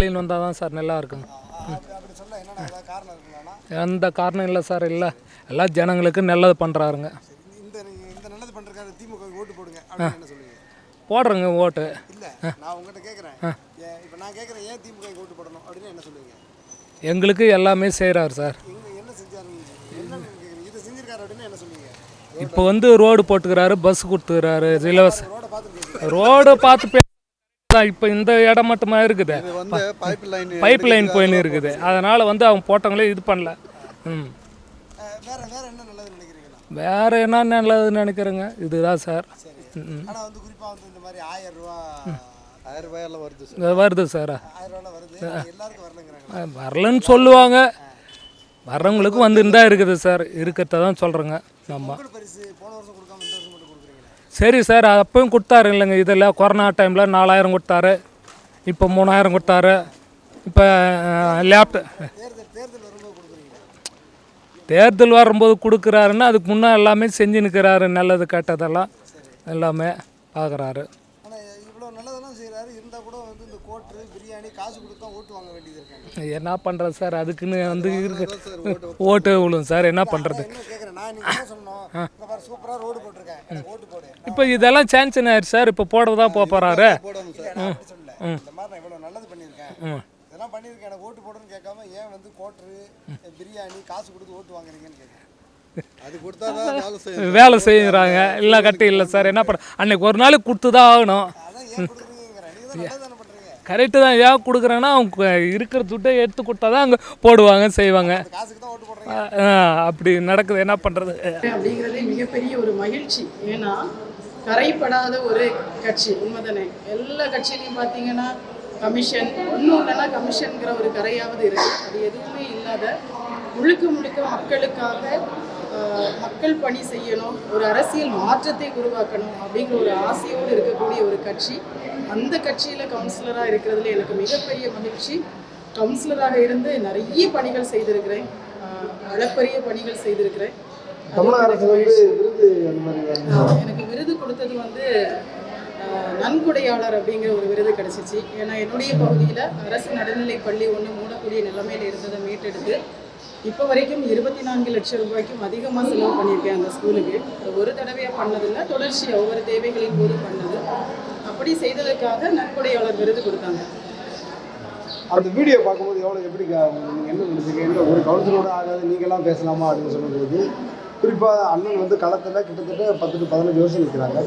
ஸ்டாலின் வந்தால் தான் சார் நல்லா இருக்குங்க. எந்த காரணம் இல்லை சார், இல்லை எல்லாம் ஜனங்களுக்கு நல்லது பண்ணுறாருங்க. போடுறேங்க ஓட்டு. எங்களுக்கு எல்லாமே செய்கிறார் சார். இப்போ வந்து ரோடு போட்டுக்கிறாரு, பஸ் கொடுத்துக்கிறாரு, இலவச ரோடு பார்த்து இப்போ இந்த இடம் மட்டுமா இருக்குது, பைப் லைன் போயின்னு இருக்குது. அதனால் வந்து அவங்க போட்டவங்களே இது பண்ணல. வேறு என்ன நல்லதுன்னு நினைக்கிறேங்க, இதுதான் சார். வருது சார், வரலன்னு சொல்லுவாங்க, வர்றவங்களுக்கு வந்துன்னு தான் இருக்குது சார், இருக்கிறத தான் சொல்கிறேங்க. ஆமாம் சரி சார், அப்பவும் கொடுத்தாரு இல்லைங்க, இதில் கொரோனா டைமில் 4000 கொடுத்தாரு, இப்போ 3000 கொடுத்தாரு. இப்போ தேர்தல் வரும்போது கொடுக்குறாருன்னா அதுக்கு முன்னே எல்லாமே செஞ்சு நிற்கிறாரு, நல்லது கெட்டதெல்லாம் எல்லாமே பார்க்குறாரு. என்ன பண்ணுறது சார், அதுக்குன்னு வந்து இருக்கு ஓட்டு விழும் சார், என்ன பண்ணுறது. இப்போ இதெல்லாம் சேன்சன் ஆயிடுச்சு சார், இப்போ போடதான் போகிறாரு. வேலை செய்கிறாங்க இல்லை கட்டி இல்லை சார், என்ன பண்ண அன்னைக்கு ஒரு நாளைக்கு கொடுத்து தான் ஆகணும். கரெக்டு தான், ஏன் கொடுக்குறேன்னா அவங்க இருக்கிற துட்டை எடுத்து கொடுத்தா தான் அங்கே போடுவாங்க செய்வாங்க, அப்படி நடக்குது, என்ன பண்ணுறது. அப்படிங்கிறது மிகப்பெரிய ஒரு மகிழ்ச்சி. ஏன்னா கரைப்படாத ஒரு கட்சி உண்மைதானே. எல்லா கட்சியிலையும் பார்த்தீங்கன்னா கமிஷன் ஒன்றும் இல்லைன்னா கமிஷனுங்கிற ஒரு கரையாவது இருக்குது. அது எதுவுமே இல்லாத முழுக்க முழுக்க மக்களுக்காக மக்கள் பணி செய்யணும், ஒரு அரசியல் மாற்றத்தை உருவாக்கணும் அப்படிங்கிற ஒரு ஆசையோடு இருக்கக்கூடிய ஒரு கட்சி. அந்த கட்சியில் கவுன்சிலராக இருக்கிறதுல எனக்கு மிகப்பெரிய மகிழ்ச்சி. கவுன்சிலராக இருந்து நிறைய பணிகள் செய்திருக்கிறேன், அளப்பரிய பணிகள் செய்திருக்கிறேன். எனக்கு விருது கொடுத்தது வந்து நன்கொடையாளர் அப்படிங்கிற ஒரு விருது கிடைச்சிச்சு. ஏன்னா என்னுடைய பகுதியில் அரசு நடுநிலைப் பள்ளி ஒன்று மூடக்கூடிய நிலைமையில் இருந்ததை மீட்டெடுத்து இப்போ வரைக்கும் 24 லட்சம் ரூபாய்க்கும் அதிகமாக செலவு பண்ணியிருக்கேன் அந்த ஸ்கூலுக்கு. ஒரு தடவையாக பண்ணதில்லை, தொடர்ச்சியாக ஒவ்வொரு தேவைகளின் போது பண்ணது. அப்படி செய்ததுக்காக நன்கொடையாளர் விருது கொடுத்தாங்க. அந்த வீடியோ பார்க்கும்போது எப்படி என்ன நினைச்சிங்க, ஒரு கவுன்சிலரோட ஆகாது நீங்களாம் பேசலாமா அப்படின்னு சொல்லும்போது, குறிப்பாக அண்ணன் வந்து களத்தில் கிட்டத்தட்ட 10 to 15 வருஷம் நிற்கிறாங்க.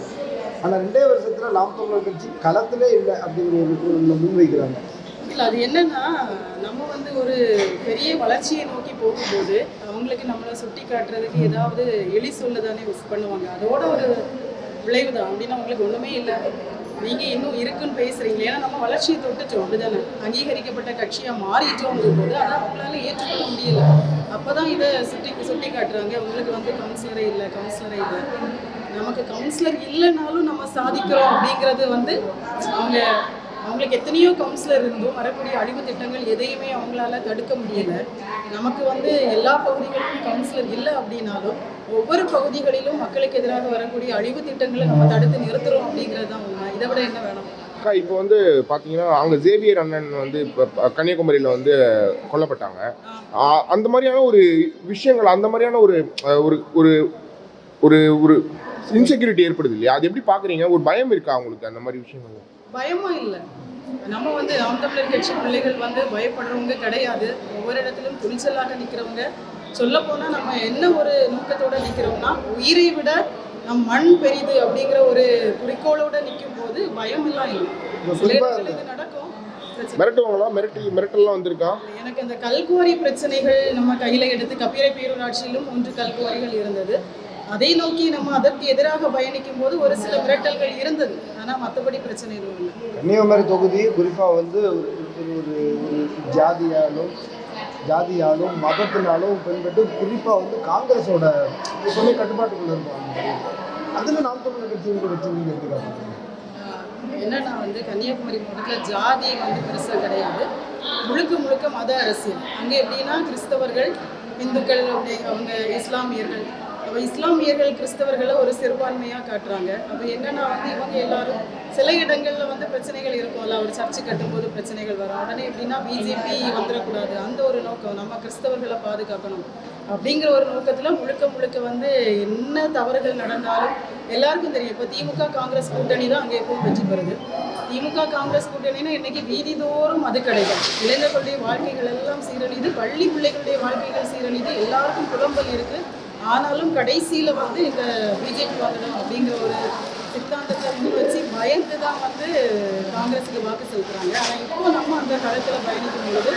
ஆனால் 2 வருஷத்தில் நாம் தமிழர் கட்சி களத்திலே இல்லை அப்படிங்கிற ஒரு முன்வைக்கிறாங்க. இல்லை, அது என்னன்னா நம்ம வந்து ஒரு பெரிய வளர்ச்சியை நோக்கி போகும்போது அவங்களுக்கு நம்மளை சுட்டி காட்டுறதுக்கு ஏதாவது எளி சொல்ல தானே மிஸ் பண்ணுவாங்க. அதோட ஒரு விளைவு தான். அப்படின்னு அவங்களுக்கு ஒன்றுமே இல்லை, நீங்கள் இன்னும் இருக்குன்னு பேசுகிறீங்களே. ஏன்னா நம்ம வளர்ச்சியை தொட்டுட்டோம், அப்படிதானே, அங்கீகரிக்கப்பட்ட கட்சியாக மாறிட்டோங்கும் போது அதை அவங்களால ஏற்றுக்கொள்ள முடியல. அப்போ தான் இதை சுட்டி காட்டுறாங்க, அவங்களுக்கு வந்து கவுன்சிலரே இல்லை. நமக்கு கவுன்சிலர் இல்லைனாலும் நம்ம சாதிக்கிறோம் அப்படிங்கிறது வந்து அவங்களுக்கு எத்தனையோ கவுன்சிலர் இருந்தும் வரக்கூடிய அழிவு திட்டங்கள் எதையுமே அவங்களால தடுக்க முடியலை. நமக்கு வந்து எல்லா பகுதிகளிலும் கவுன்சிலர் இல்லை அப்படின்னாலும் ஒவ்வொரு பகுதிகளிலும் மக்களுக்கு எதிராக வரக்கூடிய அழிவு திட்டங்களை நம்ம தடுத்து நிறுத்துறோம் அப்படிங்கிறது தான் உண்மை. இதை விட என்ன வேணும்? இப்போ வந்து பார்த்தீங்கன்னா அவங்க ஜேவியர் அண்ணன் வந்து இப்போ கன்னியாகுமரியில் வந்து கொல்லப்பட்டாங்க. அந்த மாதிரியான ஒரு விஷயங்கள், அந்த மாதிரியான ஒரு ஒரு ஒரு ஒரு இன்செக்யூரிட்டி ஏற்படுது இல்லையா, அது எப்படி பார்க்குறீங்க? ஒரு பயம் இருக்கா அவங்களுக்கு அந்த மாதிரி விஷயங்கள்? பயமும் இல்லை. நம்ம வந்து நாம் தமிழர் கட்சி பிள்ளைகள் வந்து பயப்படுறவங்க கிடையாது. ஒவ்வொரு இடத்திலும் துணிச்சலாக நிற்கிறவங்க. சொல்லப்போனால் நம்ம என்ன ஒரு நோக்கத்தோடு நிற்கிறோம்னா, உயிரை விட நம் மண் பெரிது அப்படிங்கிற ஒரு குறிக்கோளோடு நிற்கும் போது பயமெல்லாம் இல்லை. இது நடக்கும். மிரட்டல்லாம் வந்திருக்கா? எனக்கு அந்த கல்குவாரி பிரச்சனைகள் நம்ம கையில் எடுத்து கப்பிரை பேரூராட்சியிலும் 3 கல்குவாரிகள் இருந்தது. அதை நோக்கி நம்ம அதற்கு எதிராக பயணிக்கும் போது ஒரு சில மிரட்டல்கள் இருந்தது. ஆனால் மற்றபடி பிரச்சனை எதுவும் இல்லை. கன்னியாகுமரி தொகுதி குறிப்பாக வந்து ஒரு ஜாதியாலும் மதத்தினாலும் பெண்பட்டு குறிப்பாக வந்து காங்கிரஸோட எப்பவுமே கட்டுப்பாட்டுக்குள்ள இருப்பாங்க. அதில் நாம் தமிழர் கட்சியோட வச்சு எடுத்துக்காங்க. என்னன்னா வந்து கன்னியாகுமரி மாவட்டத்தில் ஜாதி வந்து பெருசாக கிடையாது, முழுக்க மத அரசியல். அங்கே எப்படின்னா கிறிஸ்தவர்கள், இந்துக்கள், அவங்க இஸ்லாமியர்கள், அப்போ இஸ்லாமியர்கள் கிறிஸ்தவர்களை ஒரு சிறுபான்மையாக காட்டுறாங்க. அப்போ என்னன்னா வந்து இவங்க எல்லாரும் சில இடங்களில் வந்து பிரச்சனைகள் இருக்கும்ல, ஒரு சர்ச்சு கட்டும்போது பிரச்சனைகள் வரும். உடனே எப்படின்னா பிஜேபி வந்துடக்கூடாது, அந்த ஒரு நோக்கம், நம்ம கிறிஸ்தவர்களை பாதுகாக்கணும் அப்படிங்கிற ஒரு நோக்கத்தில் முழுக்க வந்து என்ன தவறுகள் நடந்தாலும் எல்லாருக்கும் தெரியும். இப்போ திமுக காங்கிரஸ் கூட்டணி தான் அங்கே எப்பவும் வெற்றி பெறுது. திமுக காங்கிரஸ் கூட்டணினா இன்னைக்கு வீதிதோறும் மதுக்கடைகள், இளைஞர்களுடைய வாழ்க்கைகள் எல்லாம் சீரழிது, பள்ளி பிள்ளைகளுடைய வாழ்க்கைகள் சீரழிது, எல்லாருக்கும் புலம்பல் இருக்கு. ஆனாலும் கடைசியில் வந்து இந்த பிஜேபி வந்துடும் அப்படிங்கிற ஒரு சித்தாந்தத்தை முன் வச்சு பயந்து தான் வந்து காங்கிரஸுக்கு வாக்கு செலுத்துறாங்க. ஆனால் இப்போ நம்ம அந்த களத்தில் பயணிக்கும் பொழுது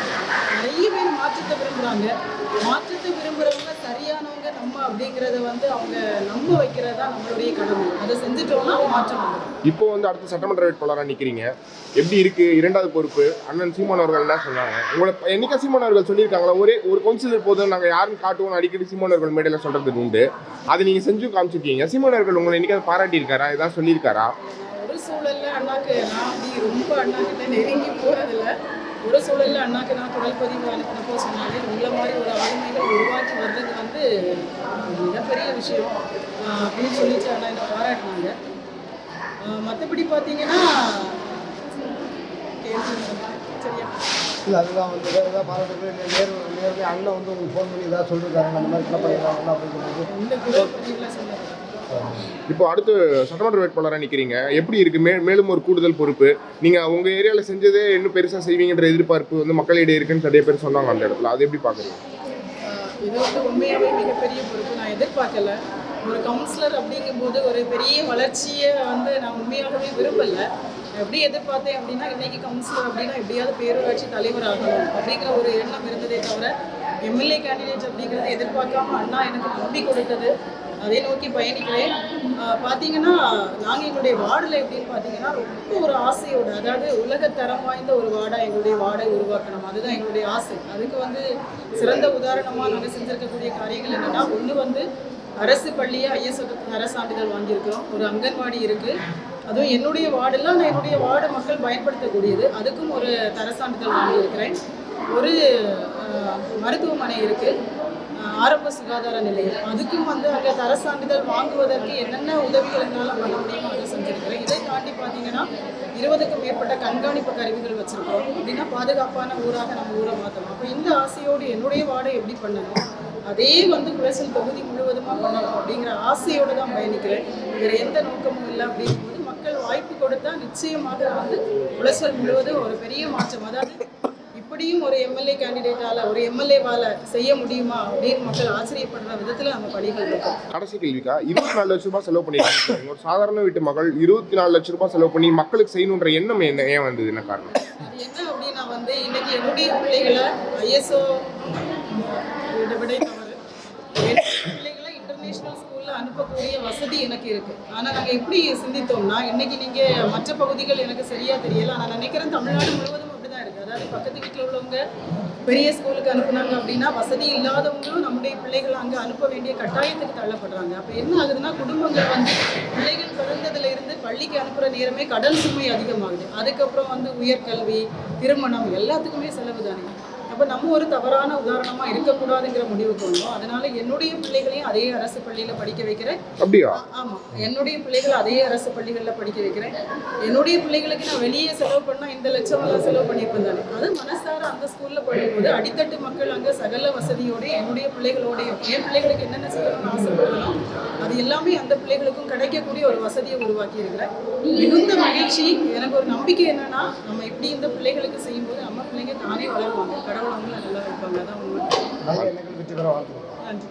நிறைய பேர் மாற்றத்தை விரும்புகிறாங்க. மாற்றத்தை விரும்புகிறவங்க சரியானவங்க நம்ம அப்படிங்கிறத வந்து அவங்க நம்ப வைக்கிறதா நம்மளுடைய கடமை. அதை செஞ்சுட்டோம்னா மாற்றம் வரும். இப்போ வந்து அடுத்த சட்டமன்ற வேட்பாளராக நிற்கிறீங்க, எப்படி இருக்கு? இரண்டாவது பொறுப்பு அண்ணன் சீமான் அவர்கள் என்ன சொன்னாங்க? உங்களை என்னைக்கா சீமான் அவர்கள் சொல்லியிருக்காங்களா, ஒரு கவுன்சிலர் போதும் நாங்கள் யாரும் காட்டுவோம் அடிக்கடி சீமான் அவர்கள் மேடையில் சொல்றது உண்டு, அதை நீங்கள் செஞ்சும் காமிச்சிருக்கீங்க. சீமான் அவர்கள் உங்களை என்னைக்காவது பாராட்டியிருக்காரா, ஏதாவது சொல்லியிருக்காரா? ஒரு சூழல்ல அண்ணாக்கு நான் அப்படி ரொம்ப அண்ணாக்கிட்ட நெருங்கி போறதில்ல. ஒரு சூழல்ல அண்ணாக்கு நான் குரல் பதிவு அனுப்பினப்போ சொன்னாலே உங்களை மாதிரி ஒரு ஆளுமைகள் உருவாக்கி வர்றது வந்து மிகப்பெரிய விஷயம் அப்படின்னு சொல்லிட்டு அண்ணா என்னை பாராட்டினாங்க. மற்றபடி பார்த்தீங்கன்னா சரியா இல்லை அதுதான் வந்து வேறு ஏதாவது பாராட்டுக்கு நேர்மை அண்ணன் வந்து உங்களுக்கு ஃபோன் பண்ணி ஏதாவது சொல்லியிருக்காங்க அந்த மாதிரி என்ன பண்ணிடுறாங்க அப்படின்னு சொல்லிட்டு இந்த குரல் பதிவுலாம் சொன்னாங்க. இப்போ அடுத்து சட்டமன்ற வேட்பாளராக நிற்கிறீங்க, எப்படி இருக்கு? மேலும் ஒரு கூடுதல் பொறுப்பு. நீங்கள் உங்கள் ஏரியாவில் செஞ்சதே இன்னும் பெருசாக செய்வீங்கன்ற எதிர்பார்ப்பு வந்து மக்களிடையே இருக்குன்னு நிறைய பேர் சொன்னாங்க அந்த இடத்துல, அது எப்படி பார்க்குறீங்க? இது வந்து உண்மையாகவே மிகப்பெரிய பொறுப்பு. நான் எதிர்பார்க்கல. ஒரு கவுன்சிலர் அப்படிங்கும்போது ஒரு பெரிய வளர்ச்சியை வந்து நான் உண்மையாகவே விரும்பலை. எப்படி எதிர்பார்த்தேன் அப்படின்னா இன்னைக்கு கவுன்சிலர் அப்படின்னா எப்படியாவது பேரூராட்சி தலைவர் ஆகணும் அப்படிங்கிற ஒரு எண்ணம் இருந்ததே தவிர எம்எல்ஏ கேண்டிடேட் அப்படிங்கிறத எதிர்பார்க்காம அண்ணா எனக்கு நம்பி கொடுத்தது. அதை நோக்கி பயணிக்கிறேன். பார்த்தீங்கன்னா நாங்கள் எங்களுடைய வார்டில் எப்படின்னு பார்த்தீங்கன்னா ரொம்ப ஒரு ஆசையோடு, அதாவது உலகத்தரம் வாய்ந்த ஒரு வார்டாக எங்களுடைய வார்டை உருவாக்கணும், அதுதான் எங்களுடைய ஆசை. அதுக்கு வந்து சிறந்த உதாரணமாக நாங்கள் செஞ்சுருக்கக்கூடிய காரியங்கள் என்னென்னா, ஒன்று வந்து அரசு பள்ளியை ஐஎஸ்ஓ தர சான்றிதழ் வாங்கியிருக்கிறோம். ஒரு அங்கன்வாடி இருக்குது, அதுவும் என்னுடைய வார்டெல்லாம் நான் என்னுடைய வார்டு மக்கள் பயன்படுத்தக்கூடியது, அதுக்கும் ஒரு தர சான்றிதழ் வாங்கியிருக்கிறேன். ஒரு மருத்துவமனை இருக்குது, ஆரம்ப சுகாதார நிலையம், அதுக்கும் வந்து அங்கே தர சான்றிதழ் வாங்குவதற்கு என்னென்ன உதவிகள் என்னால் பண்ண முடியுமோ அதை செஞ்சுருக்கிறேன். இதை தாண்டி பார்த்தீங்கன்னா 20க்கும் மேற்பட்ட கண்காணிப்பு கருவிகள் வச்சுருக்கோம். அப்படின்னா பாதுகாப்பான ஊராக நம்ம ஊரை மாற்றணும். அப்போ இந்த ஆசையோடு என்னுடைய வார்டை எப்படி பண்ணணும், அதே வந்து குளச்சல் தொகுதி முழுவதுமாக பண்ணணும் அப்படிங்கிற ஆசையோடு தான் பயணிக்கிறேன். வேறு எந்த நோக்கமும் இல்லை. அப்படிங்கும்போது மக்கள் வாய்ப்பு கொடுத்தா நிச்சயமாக வந்து குளச்சல் முழுவதும் ஒரு பெரிய மாற்றம், அதாவது இப்படியும் ஒரு எம்எல்ஏ கேண்டிடேட்டால் ஒரு எம்எல்ஏவால் செய்ய முடியுமா அப்படின்னு மக்கள் ஆச்சரியப்படுற விதத்தில் நம்ம பணிகள் இருக்கோம். கடைசி கேள்விக்கா, 24 லட்ச ரூபாய் செலவு பண்ணிருக்காங்க. ஒரு சாதாரண வீட்டு மகள் 24 லட்ச ரூபாய் செலவு பண்ணி மக்களுக்கு செய்யணுன்ற எண்ணம் ஏன் வந்தது, என்ன காரணம்? அது என்ன அப்படின்னா வந்து இன்னைக்கு என்னுடைய பிள்ளைகளை ஐஎஸ்ஓ விட தவறு, பிள்ளைகளை இன்டர்நேஷ்னல் ஸ்கூலில் அனுப்பக்கூடிய வசதி எனக்கு இருக்குது. ஆனால் நாங்கள் எப்படி சிந்தித்தோம்னா, இன்னைக்கு நீங்கள் மற்ற பகுதிகள் எனக்கு சரியாக தெரியல, நான் நினைக்கிறேன் தமிழ்நாடு முழுவதும் அப்படிதான் இருக்குது. அதாவது பக்கத்து வீட்டில் உள்ளவங்க பெரிய ஸ்கூலுக்கு அனுப்புனாங்க அப்படின்னா வசதி இல்லாதவங்களும் நம்முடைய பிள்ளைகளை அங்கே அனுப்ப வேண்டிய கட்டாயத்துக்கு தள்ளப்படுறாங்க. அப்போ என்ன ஆகுதுன்னா, குடும்பங்கள் வந்து பிள்ளைகள் பிறந்ததுல இருந்து பள்ளிக்கு அனுப்புகிற நேரமே கடன் சுமை அதிகமாகுது. அதுக்கப்புறம் வந்து உயர்கல்வி, திருமணம் எல்லாத்துக்குமே செலவு தானே. அப்போ நம்ம ஒரு தவறான உதாரணமாக இருக்கக்கூடாதுங்கிற முடிவுக்கு வந்தோம். அதனால என்னுடைய பிள்ளைகளையும் அதே அரசு பள்ளியில் படிக்க வைக்கிறேன். அப்படியா? ஆமாம், என்னுடைய பிள்ளைகளை அதே அரசு பள்ளிகளில் படிக்க வைக்கிறேன். என்னுடைய பிள்ளைகளுக்கு நான் வெளியே செலவு பண்ணால் இந்த லட்சமெல்லாம் செலவு பண்ணியிருப்பேன் தானே. அது மனசார அந்த ஸ்கூலில் படிக்கும்போது அடித்தட்டு மக்கள் அங்கே சகல வசதியோடு என்னுடைய பிள்ளைகளோடையும் என் பிள்ளைகளுக்கு என்னென்ன செய்யணும்னு ஆசைப்படணும் அது எல்லாமே அந்த பிள்ளைகளுக்கும் கிடைக்கக்கூடிய ஒரு வசதியை உருவாக்கி இருக்கிறேன். மிகுந்த மகிழ்ச்சி. எனக்கு ஒரு நம்பிக்கை என்னன்னா, நம்ம இப்படி இந்த பிள்ளைகளுக்கு செய்யும்போது நம்ம பிள்ளைங்க தானே வளருவாங்க, கடவுள் அவங்கள நல்லா இருப்பாங்க. அதான் உண்மை. நல்ல எண்ணங்கள் வெற்றி பெற வாழ்த்துக்கள். நன்றி.